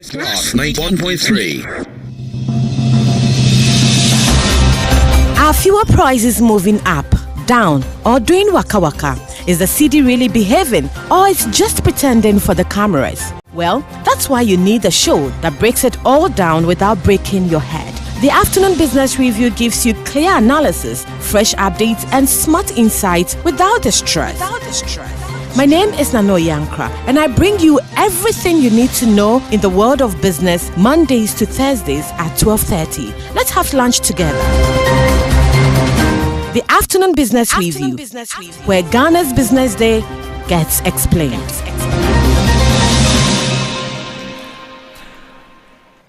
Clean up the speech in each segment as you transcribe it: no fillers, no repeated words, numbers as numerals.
Class 91.3. Are fuel prices moving up, down, or doing waka waka? Is the city really behaving, or it's just pretending for the cameras? Well, that's why you need a show that breaks it all down without breaking your head. The Afternoon Business Review gives you clear analysis, fresh updates, and smart insights without the stress. My name is Nano Yankra, and I bring you everything you need to know in the world of business Mondays to Thursdays at 12:30. Let's have lunch together. The Afternoon Business Review, where Ghana's Business Day gets explained.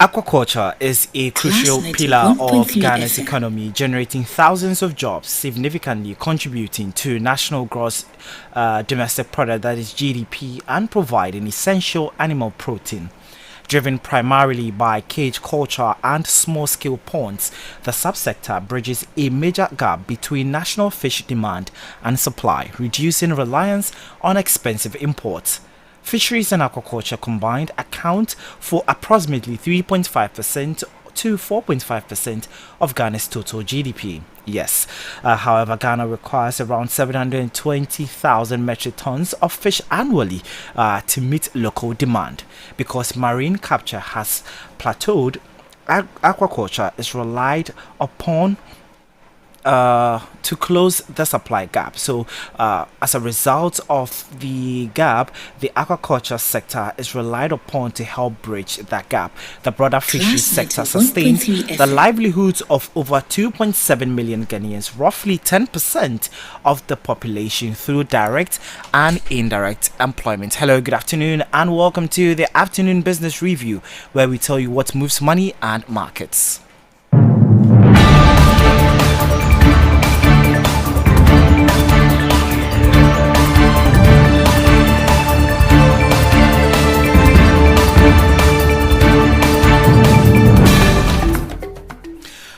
Aquaculture is a crucial pillar of Ghana's economy, generating thousands of jobs, significantly contributing to national gross domestic product, that is GDP, and providing essential animal protein. Driven primarily by cage culture and small-scale ponds, the subsector bridges a major gap between national fish demand and supply, reducing reliance on expensive imports. Fisheries and aquaculture combined account for approximately 3.5% to 4.5% of Ghana's total GDP. Yes, however, Ghana requires around 720,000 metric tons of fish annually to meet local demand. Because marine capture has plateaued, aquaculture is relied upon to close the supply gap. So as a result of the gap, the aquaculture sector is relied upon to help bridge that gap. The broader fisheries sector sustains the livelihoods of over 2.7 million Ghanaians, roughly 10% of the population, through direct and indirect employment. Hello, good afternoon, and welcome to the Afternoon Business Review, where we tell you what moves money and markets.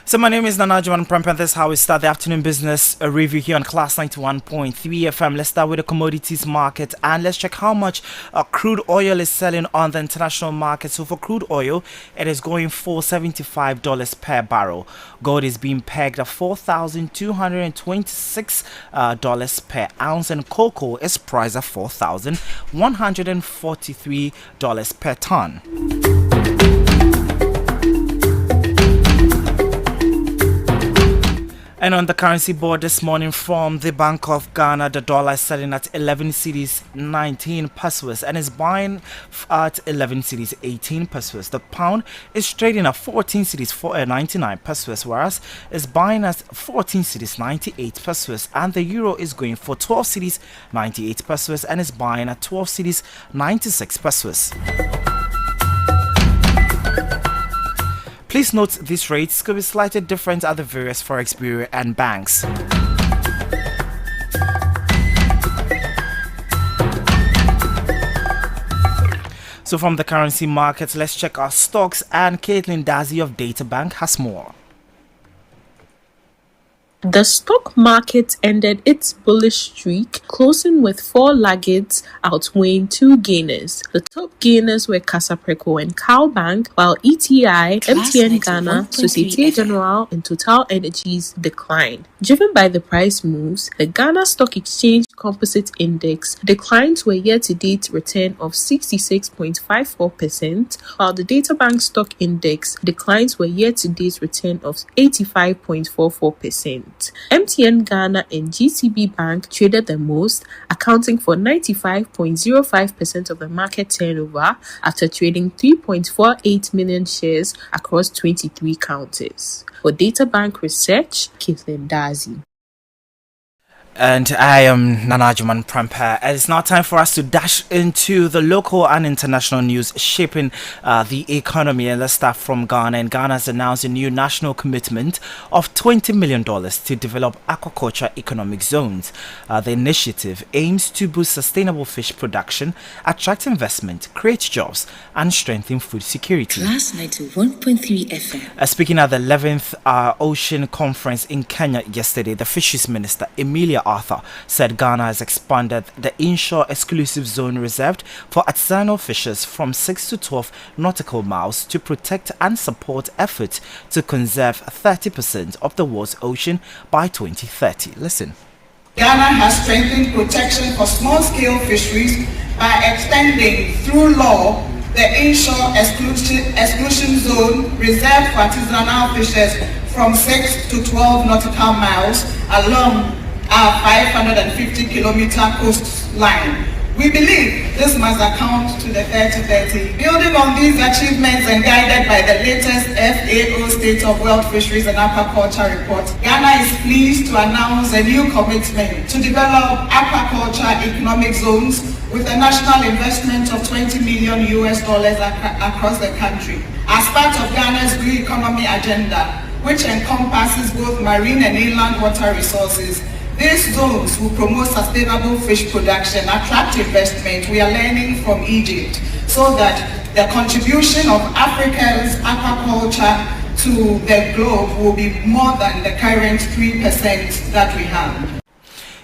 So my name is Agyemang Prempeh, and this is how we start the Afternoon Business Review here on Class 91.3 FM. Let's start with the commodities market, and let's check how much crude oil is selling on the international market. So for crude oil, it is going for $75 per barrel. Gold is being pegged at $4,226 per ounce, and cocoa is priced at $4,143 per ton. And on the currency board this morning from the Bank of Ghana, the dollar is selling at 11 cedis 19 pesos and is buying at 11 cedis 18 pesos. The pound is trading at 14 cedis 99 pesos, whereas it's buying at 14 cedis 98 pesos. And the euro is going for 12 cedis 98 pesos and is buying at 12 cedis 96 pesos. Please note these rates could be slightly different at the various forex bureau and banks. So from the currency markets, let's check our stocks, and Caitlin Dazi of Data Bank has more. The stock market ended its bullish streak, closing with 4 laggards outweighing 2 gainers. The top gainers were Casapreco and Cowbank, while ETI, MTN Ghana, Societe Generale, and Total Energies declined. Driven by the price moves, the Ghana Stock Exchange Composite Index declined to a year-to-date return of 66.54%, while the Databank Stock Index declined to a year-to-date return of 85.44%. MTN Ghana and GTB Bank traded the most, accounting for 95.05% of the market turnover after trading 3.48 million shares across 23 counters. For Databank Research, Caitlin Dazi. And I am Agyemang Prempeh. It's now time for us to dash into the local and international news shaping the economy. And let's start from Ghana. And Ghana has announced a new national commitment of $20 million to develop aquaculture economic zones. The initiative aims to boost sustainable fish production, attract investment, create jobs, and strengthen food security. Class 91.3 FM. Speaking at the 11th Ocean Conference in Kenya yesterday, the Fisheries Minister, Emilia Arthur, said Ghana has expanded the inshore exclusive zone reserved for artisanal fishers from 6 to 12 nautical miles to protect and support efforts to conserve 30% of the world's ocean by 2030. Listen. Ghana has strengthened protection for small-scale fisheries by extending, through law, the inshore exclusion zone reserved for artisanal fishers from 6 to 12 nautical miles along our 550-kilometer coastline. We believe this must account to the 30-30. Building on these achievements and guided by the latest FAO State of World Fisheries and Aquaculture report, Ghana is pleased to announce a new commitment to develop aquaculture economic zones with a national investment of $20 million across the country. As part of Ghana's Blue Economy agenda, which encompasses both marine and inland water resources, these zones will promote sustainable fish production, attract investment. We are learning from Egypt so that the contribution of Africa's aquaculture to the globe will be more than the current 3% that we have.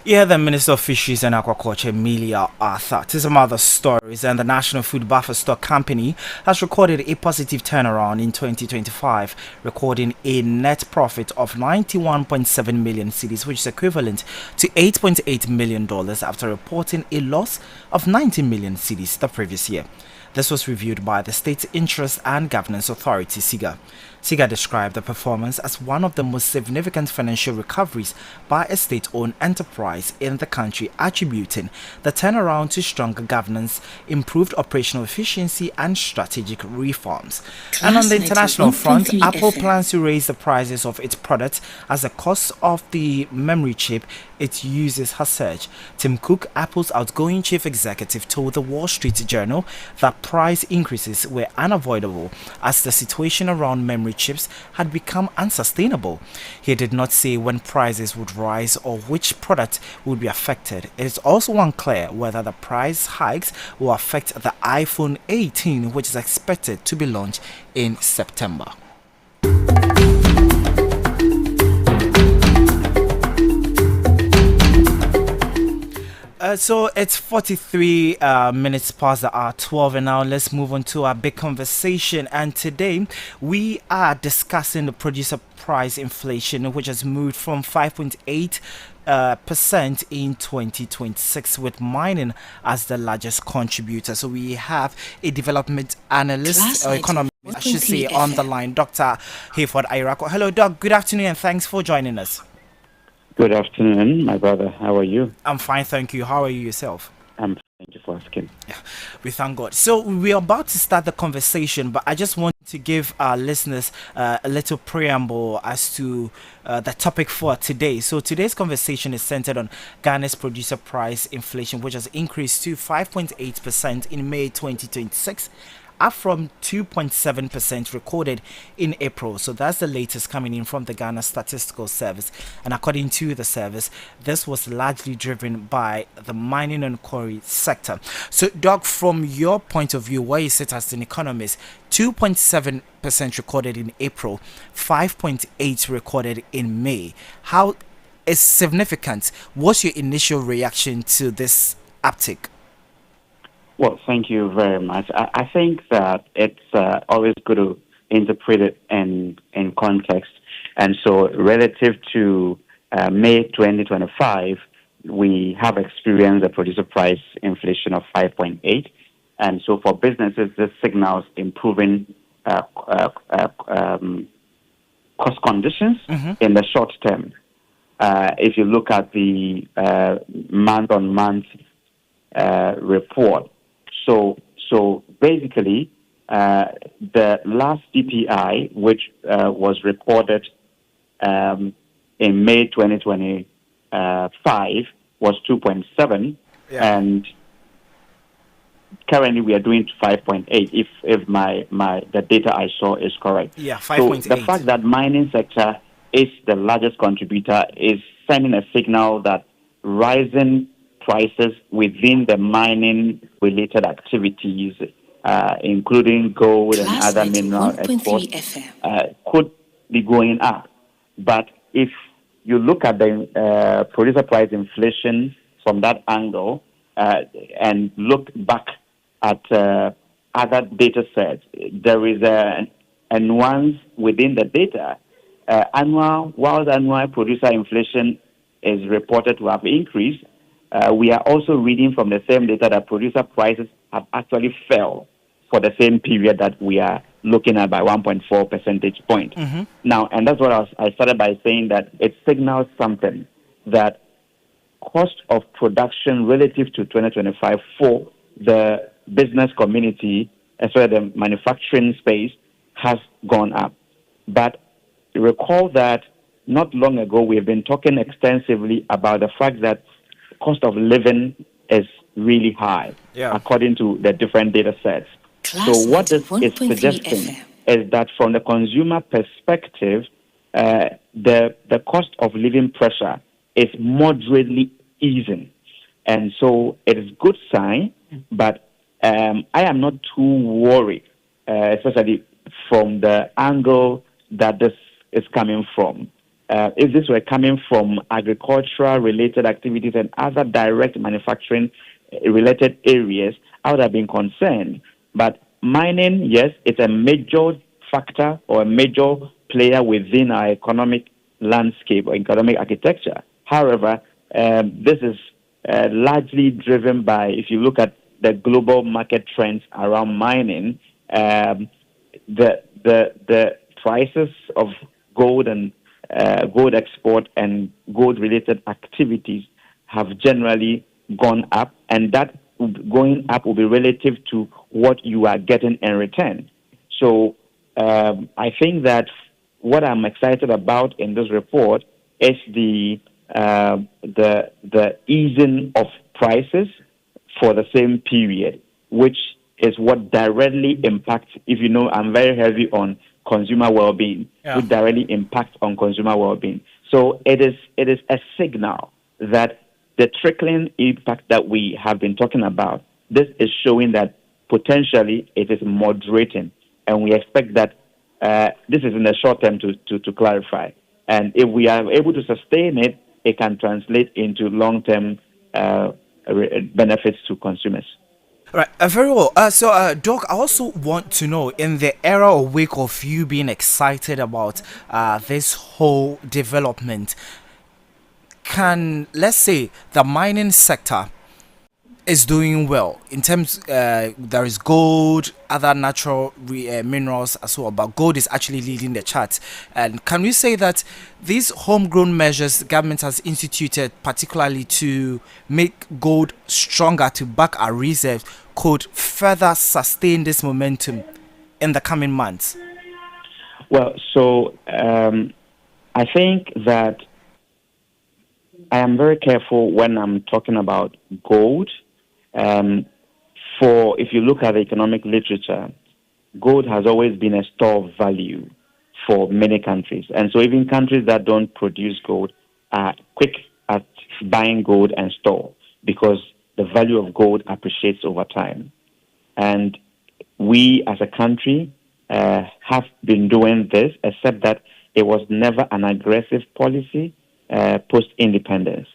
Yeah, the Minister of Fisheries and Aquaculture, Amelia Arthur. To some other stories, and the National Food Buffer Stock Company has recorded a positive turnaround in 2025, recording a net profit of 91.7 million cedis, which is equivalent to $8.8 million after reporting a loss of 90 million cedis the previous year. This was reviewed by the State Interest and Governance Authority, SIGA. SIGA described the performance as one of the most significant financial recoveries by a state-owned enterprise in the country, attributing the turnaround to stronger governance, improved operational efficiency, and strategic reforms. And on the international front, Apple plans to raise the prices of its products as the cost of the memory chip it uses has surged. Tim Cook, Apple's outgoing chief executive, told the Wall Street Journal that price increases were unavoidable as the situation around memory chips had become unsustainable. He did not say when prices would rise or which product would be affected. It is also unclear whether the price hikes will affect the iPhone 18, which is expected to be launched in September. So it's 43 minutes past the hour 12, and now let's move on to our big conversation. And today we are discussing the producer price inflation, which has moved from 5.8% in 2026, with mining as the largest contributor. So we have a development analyst or economist, I should say, on the line, Dr. Hayford Irako. Hello, Doc. Good afternoon, and thanks for joining us. Good afternoon, my brother. How are you? I'm fine, thank you. How are you yourself? I'm fine. Thank you for asking. Yeah, we thank God. So we're about to start the conversation, but I just want to give our listeners a little preamble as to the topic for today. So today's conversation is centered on Ghana's producer price inflation, which has increased to 5.8% in May 2026. Up from 2.7% recorded in April. So that's the latest coming in from the Ghana Statistical Service. And according to the service, this was largely driven by the mining and quarry sector. So, Doc, from your point of view, where you sit as an economist, 2.7% recorded in April, 5.8% recorded in May. How is significant? What's your initial reaction to this uptick? Well, thank you very much. I think that it's always good to interpret it in context. And so relative to May 2025, we have experienced a producer price inflation of 5.8. And so for businesses, this signals improving cost conditions in the short term. If you look at the month-on-month report, So basically, the last CPI, which was recorded in May 2025, was 2.7, and currently we are doing 5.8. If the data I saw is correct. Yeah, 5.8. So the fact that mining sector is the largest contributor is sending a signal that rising prices within the mining-related activities, including gold and other mineral exports, could be going up. But if you look at the producer price inflation from that angle and look back at other data sets, there is a nuance within the data. While annual producer inflation is reported to have increased, we are also reading from the same data that producer prices have actually fell for the same period that we are looking at by 1.4 percentage point. Mm-hmm. Now, and that's what I started by saying, that it signals something, that cost of production relative to 2025 for the business community, as well as the manufacturing space, has gone up. But recall that not long ago we have been talking extensively about the fact that cost of living is really high, according to the different data sets. So what this is suggesting is that from the consumer perspective, the cost of living pressure is moderately easing. And so it is good sign, but I am not too worried, especially from the angle that this is coming from. If this were coming from agricultural related activities and other direct manufacturing related areas, I would have been concerned. But mining, yes, it's a major factor or a major player within our economic landscape or economic architecture. However, this is largely driven by, if you look at the global market trends around mining, the prices of gold and gold export and gold related activities have generally gone up, and that going up will be relative to what you are getting in return. So I think that what I'm excited about in this report is the easing of prices for the same period, which is what directly impacts, if you know, I'm very heavy on consumer well-being, which directly impacts on consumer well-being. So it is a signal that the trickling impact that we have been talking about, this is showing that potentially it is moderating, and we expect that this is in the short term to clarify. And if we are able to sustain it, it can translate into long-term benefits to consumers. Right, very well. So, Doc, I also want to know, in the era or wake of you being excited about this whole development, can, let's say, the mining sector is doing well in terms, there is gold, other natural minerals as well, but gold is actually leading the chart. And can we say that these homegrown measures the government has instituted, particularly to make gold stronger, to back our reserves, could further sustain this momentum in the coming months? Well, so I think that I am very careful when I'm talking about gold. For if you look at the economic literature, gold has always been a store of value for many countries. And so even countries that don't produce gold are quick at buying gold and store, because the value of gold appreciates over time. And we as a country have been doing this, except that it was never an aggressive policy post-independence.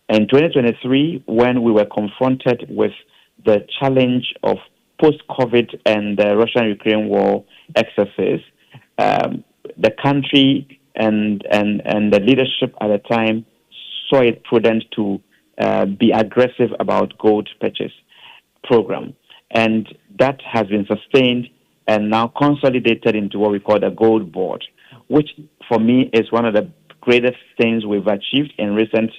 In 2023, when we were confronted with the challenge of post-COVID and the Russian-Ukraine war excesses, the country and the leadership at the time saw it prudent to be aggressive about gold purchase program. And that has been sustained and now consolidated into what we call the gold board, which for me is one of the greatest things we've achieved in recent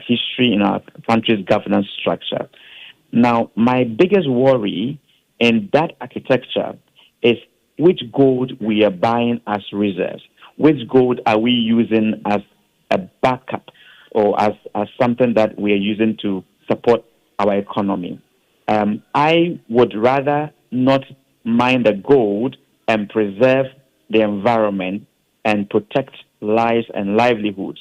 history in our country's governance structure. Now, my biggest worry in that architecture is which gold we are buying as reserves. Which gold are we using as a backup or as something that we are using to support our economy? I would rather not mine the gold and preserve the environment and protect lives and livelihoods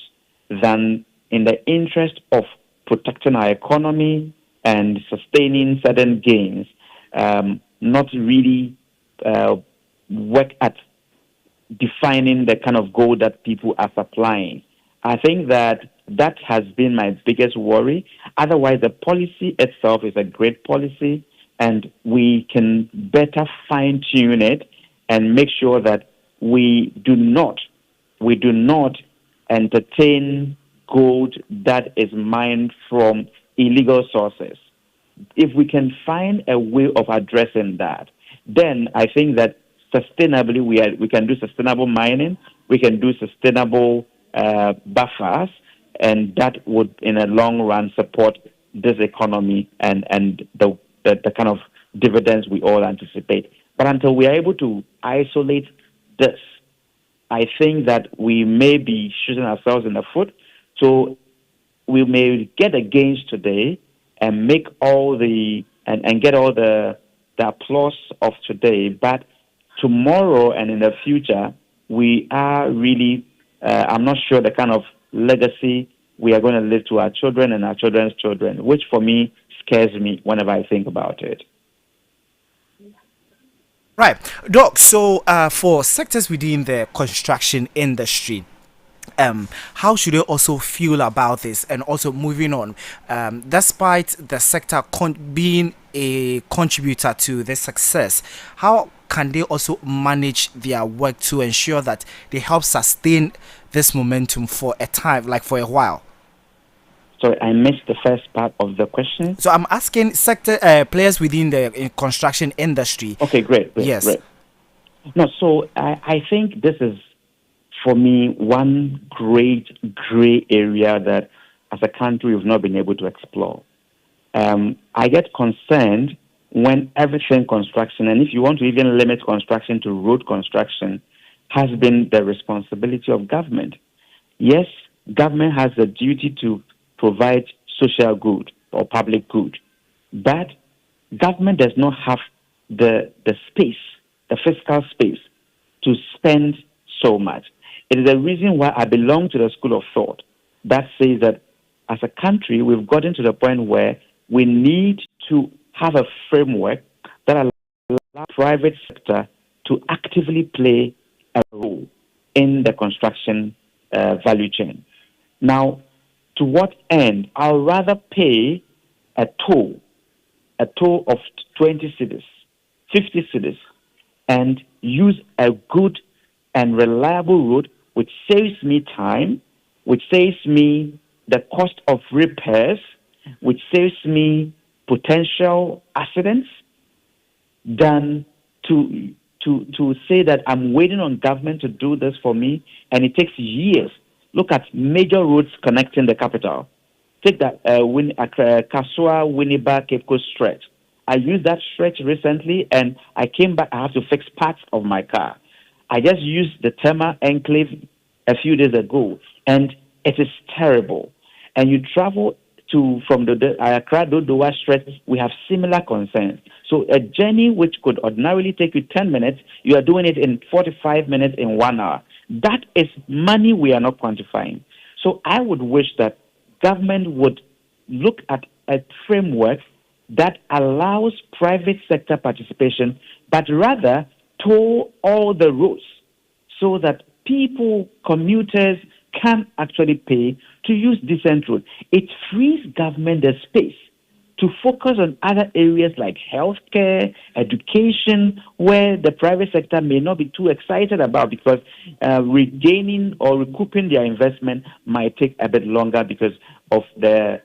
than in the interest of protecting our economy and sustaining certain gains, not really work at defining the kind of goal that people are supplying. I think that has been my biggest worry. Otherwise, the policy itself is a great policy, and we can better fine tune it and make sure that we do not entertain gold that is mined from illegal sources. If we can find a way of addressing that, then I think that sustainably we can do sustainable mining, we can do sustainable buffers, and that would, in a long run, support this economy and the kind of dividends we all anticipate. But until we are able to isolate this, I think that we may be shooting ourselves in the foot. So we may get a gains today and make all the and get all the applause of today, but tomorrow and in the future, we are really I'm not sure the kind of legacy we are going to leave to our children and our children's children, which for me scares me whenever I think about it. Right, Doc. So for sectors within the construction industry, how should they also feel about this? And also moving on, despite the sector being a contributor to the success, how can they also manage their work to ensure that they help sustain this momentum for a time, like for a while? Sorry, I missed the first part of the question. So I'm asking sector players within the construction industry. Okay, great. Yes. Great. No, so I think this is, for me, one great gray area that as a country we've not been able to explore. I get concerned when everything construction, and if you want to even limit construction to road construction, has been the responsibility of government. Yes, government has the duty to provide social good or public good, but government does not have the space, the fiscal space to spend so much. It is the reason why I belong to the school of thought that says that as a country, we've gotten to the point where we need to have a framework that allows the private sector to actively play a role in the construction value chain. Now, to what end? I'll rather pay a toll of 20 cedis, 50 cedis, and use a good and reliable road which saves me time, which saves me the cost of repairs, which saves me potential accidents, than to say that I'm waiting on government to do this for me, and it takes years. Look at major roads connecting the capital. Take that Kasua, Winneba, Cape Coast stretch. I used that stretch recently, and I came back. I have to fix parts of my car. I just used the Tema Enclave a few days ago, and it is terrible. And you travel from the Accra Dodowa stretch, we have similar concerns. So a journey which could ordinarily take you 10 minutes, you are doing it in 45 minutes in 1 hour. That is money we are not quantifying. So I would wish that government would look at a framework that allows private sector participation, but rather toll all the roads so that people, commuters, can actually pay to use decent roads. It frees government the space to focus on other areas like healthcare, education, where the private sector may not be too excited about because regaining or recouping their investment might take a bit longer because of the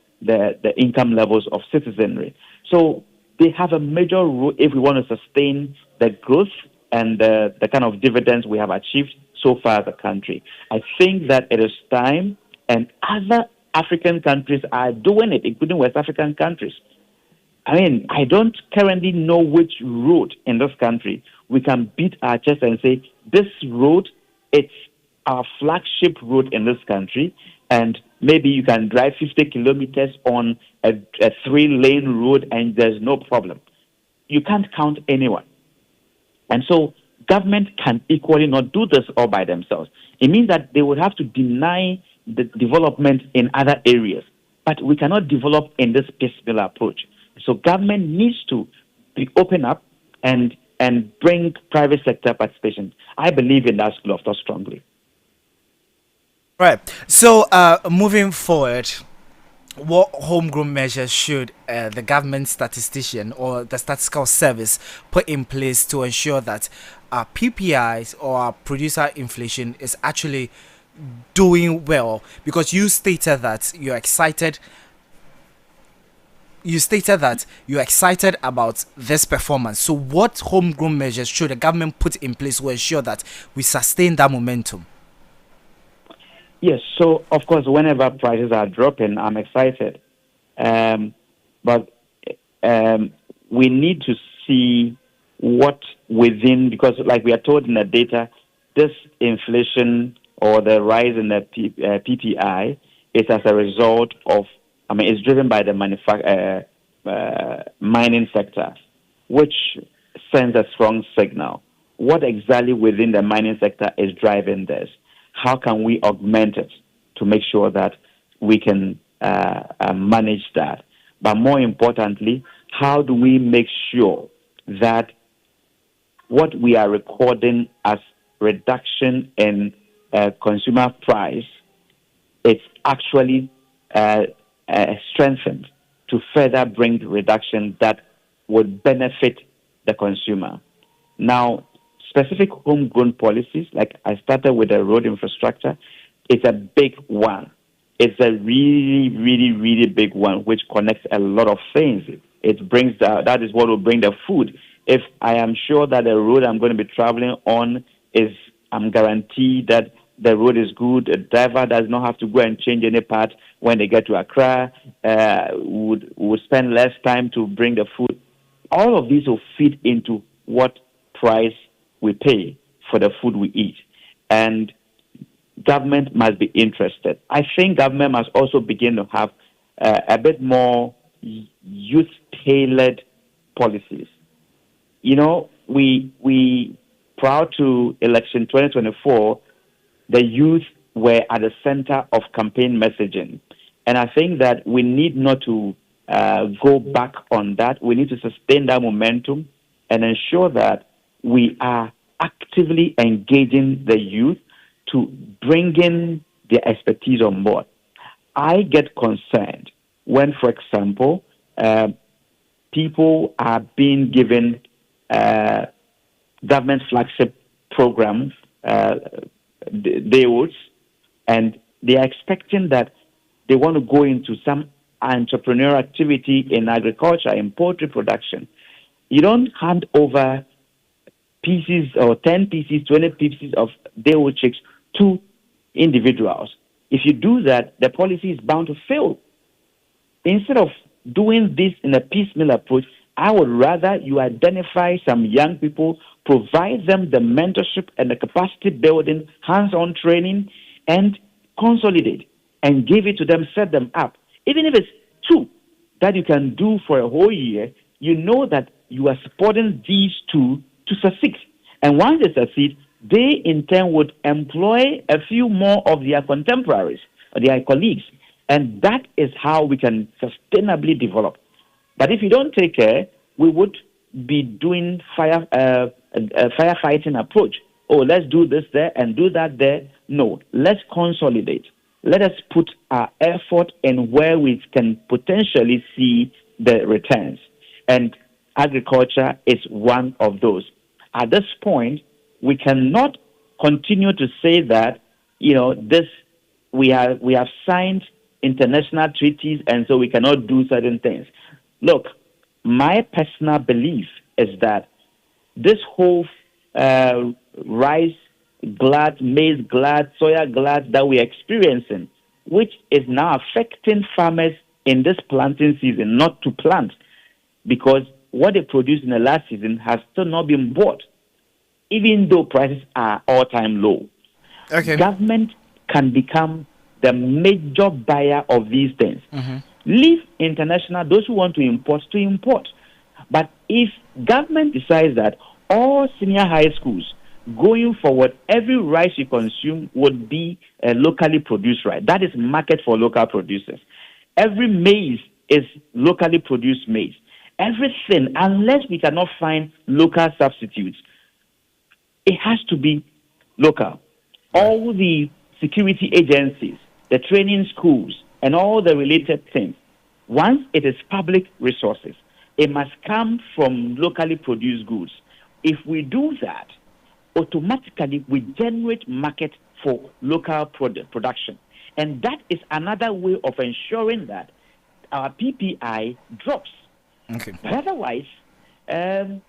income levels of citizenry. So they have a major role if we want to sustain the growth and the kind of dividends we have achieved so far as a country. I think that it is time, and other African countries are doing it, including West African countries. I mean, I don't currently know which road in this country we can beat our chest and say, this road, it's our flagship road in this country, and maybe you can drive 50 kilometers on a 3-lane road and there's no problem. You can't count anyone. And so government can equally not do this all by themselves. It means that they would have to deny the development in other areas. But we cannot develop in this piecemeal approach. So government needs to be open up and and bring private sector participation. I believe in that school of thought strongly. Right. So, moving forward, what homegrown measures should the government statistician or the statistical service put in place to ensure that our PPIs or our producer inflation is actually doing well? Because you stated that you're excited. You stated that you're excited about this performance. So, what homegrown measures should the government put in place to ensure that we sustain that momentum? Yes, so of course, whenever prices are dropping, I'm excited. But we need to see what within, because like we are told in the data, this inflation or the rise in the PPI is as a result of, it's driven by the mining sector, which sends a strong signal. What exactly within the mining sector is driving this? How can we augment it to make sure that we can manage that? But more importantly, how do we make sure that what we are recording as reduction in consumer price is actually strengthened to further bring reduction that would benefit the consumer? Now, specific homegrown policies, like I started with the road infrastructure, it's a big one. It's a really, really, really big one, which connects a lot of things. It brings that is what will bring the food. If I am sure that the road I'm going to be traveling on I'm guaranteed that the road is good, the driver does not have to go and change any part when they get to Accra, would spend less time to bring the food. All of these will feed into what price we pay for the food we eat. And government must be interested. I think government must also begin to have a bit more youth-tailored policies. We prior to election 2024, the youth were at the center of campaign messaging. And I think that we need not to go back on that. We need to sustain that momentum and ensure that we are actively engaging the youth to bring in their expertise on board. I get concerned when, for example, people are being given government flagship programs, DAOs, and they are expecting that they want to go into some entrepreneurial activity in agriculture, in poultry production. You don't hand over pieces or 10 pieces, 20 pieces of DAO checks to individuals. If you do that, the policy is bound to fail. Instead of doing this in a piecemeal approach, I would rather you identify some young people, provide them the mentorship and the capacity building, hands-on training, and consolidate and give it to them, set them up. Even if it's 2 that you can do for a whole year, you know that you are supporting these 2 to succeed. And once they succeed, they in turn would employ a few more of their contemporaries or their colleagues. And that is how we can sustainably develop. But if you don't take care, we would be doing firefighting approach. Oh, let's do this there and do that there. No, let's consolidate. Let us put our effort in where we can potentially see the returns. And agriculture is one of those. At this point, we cannot continue to say that, we have signed international treaties and so we cannot do certain things. Look, my personal belief is that this whole rice glut, maize glut, soya glut that we're experiencing, which is now affecting farmers in this planting season not to plant because what they produced in the last season has still not been bought, even though prices are all-time low. Okay. Government can become the major buyer of these things. Mm-hmm. Leave international, those who want to import. But if government decides that all senior high schools going forward, every rice you consume would be a locally produced rice. That is market for local producers. Every maize is locally produced maize. Everything, unless we cannot find local substitutes, it has to be local. All the security agencies, the training schools, and all the related things, once it is public resources, it must come from locally produced goods. If we do that, automatically we generate market for local production. And that is another way of ensuring that our PPI drops. Okay. But otherwise, the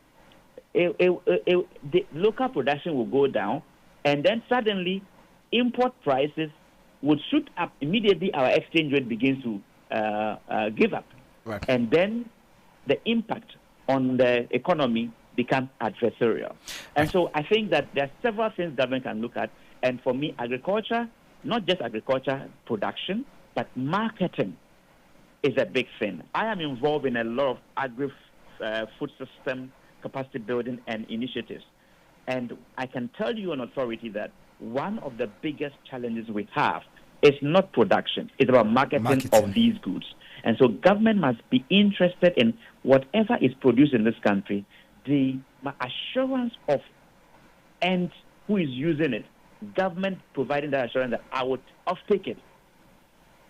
local production will go down, and then suddenly import prices would shoot up. Immediately our exchange rate begins to give up. Right. And then the impact on the economy becomes adversarial. And so I think that there are several things government can look at. And for me, agriculture, not just agriculture production, but marketing is a big thing. I am involved in a lot of agri-food system capacity building and initiatives. And I can tell you on authority that one of the biggest challenges we have is not production. It's about marketing of these goods. And so government must be interested in whatever is produced in this country, the assurance of and who is using it. Government providing that assurance that I would offtake it.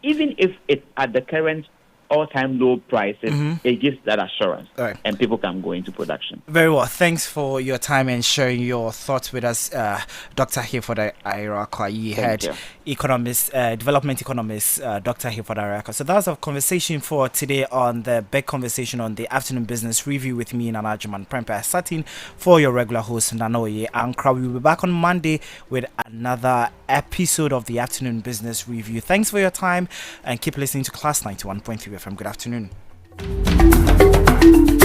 Even if it's at the current all-time low prices, it gives that assurance, and people can go into production. Very well. Thanks for your time and sharing your thoughts with us, Dr. Hayford Ayrakwa, head economist, development economist, Dr. Hayford Ayrakwa. So that was our conversation for today on the big conversation on the afternoon business review with me, Agyemang Prempeh, sitting for your regular host, Nanoye Ankra. We will be back on Monday with another episode of the afternoon business review. Thanks for your time and keep listening to Class 91.3 FM. Good afternoon.